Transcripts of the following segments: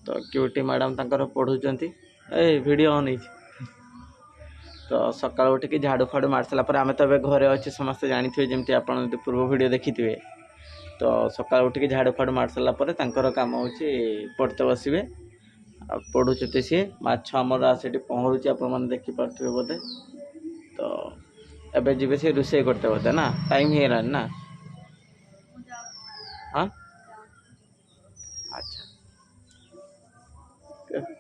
तो cutie madam तांकर पढ़ुचंती ए video on है। तो सकाल उठिक झाड़ू फाड़ू मार सारापर आम तो घरे अच्छे समस्ते जानी जमी आप पूर्व वीडियो देखी थे। तो सकाल उठिक झाड़ू फाड़ू मार सारापर कम हो पढ़ते बसवे पढ़ुचे सी माछ आमर आसे पहरुचे आपने देखिपे बोधे। तो एबे जीवे से रोषे करते बोधे ना टाइम है ना। हाँ अच्छा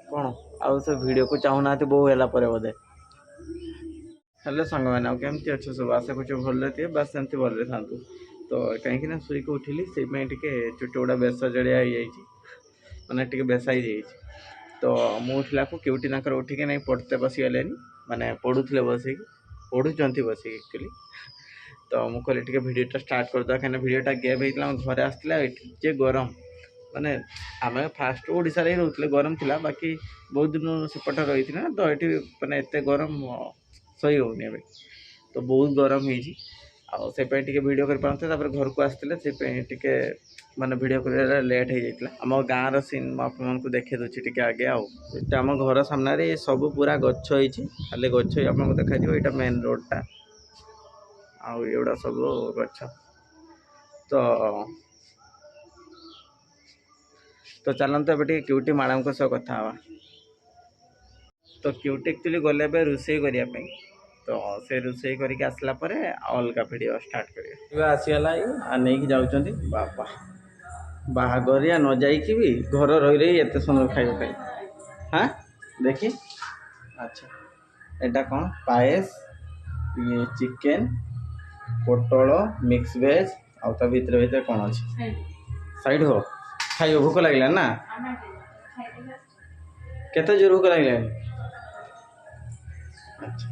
कौन आउ से वीडियो को चाहूना बहु है बोधे। हेलो सांग मैंने केमती अच्छे सब आशा कुछ भले थे बास सेमती भले था। तो कहीं शुक उठिली से चुट गुड़ा बेस जड़िया माने टे बेस हो जाए। तो मुझे उठला को क्यूटी उठिक नहीं पढ़ते बसीगले माने पढ़ुले बसिक पढ़ुंट बसिक एक्चुअली। तो मुझे कहली भिडियोटा स्टार्ट करदे कहीं भिडियोटा गैप होता घर आसला जे गरम माने आम फास्ट ओडिशा ही रोते गरम थिला बाकी बहुत दिन सेपट रही ना। तो ये मैंने एत गरम सही होनी ए तो बहुत गरम होसे वीडियो कर पाते घर को आसते माने वीडियो कर लेट हो जाता। आम गाँव सीन आपको देखे दूसरी टे आगे आम घर सामने सब पूरा गच खाली गच आपको देखा यहाँ मेन रोडटा आउड़ा सब गच। तो चलते ए क्यूटी मैडम को सह कथा हवा। तो क्यूटी एक्चुअली गले रोषे करने तो से रोषे करके आसला अलग वीडियो स्टार्ट कर आसीगला नहीं जाऊँच बापा बाहागरिया न जाइकी भी घर रही रही एत सुंदर खाଇବା पाई। हाँ देखी अच्छा एटा कौन पायस ये चिकेन पोटल मिक्स वेज आउ भीतर भीतर कौन अच्छे साइड हो खाइब भोक लगे ना केते जोर भोक लगे। अच्छा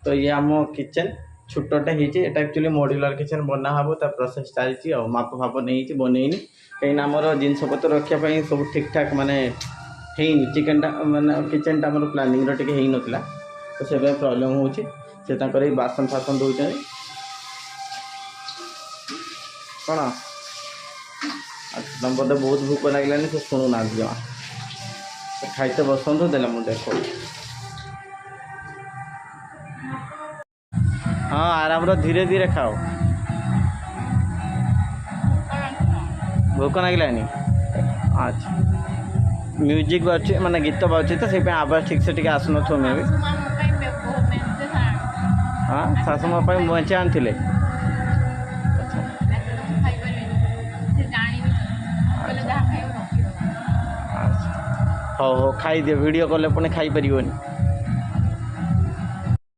तो ये आम किचन छोटे होता एक्चुअली मॉड्यूलर किचन बना हम प्रोसेस चलती माप फाप नहीं बनईनी कहीं आमर जिनस पतर रखापी सब ठीक ठाक माने चिकेनटा माने किचनटा आम प्लानिंग टे नाला। तो से प्रॉब्लम हो बासन फासन दौर कौन तुम बोधे बहुत भोक लगे तो शुणुना जमा खाइते बसतु देले मुझे देख। हाँ आराम धीरे धीरे खाओ भोक लगे। अच्छा म्यूजिक बाजू माने गीत बाजू तो से आवाज ठीक से आसन मे भी। हाँ शाशु मो बचे आनी हो खाई दियो वीडियो कले पुणी खाई परियोनी।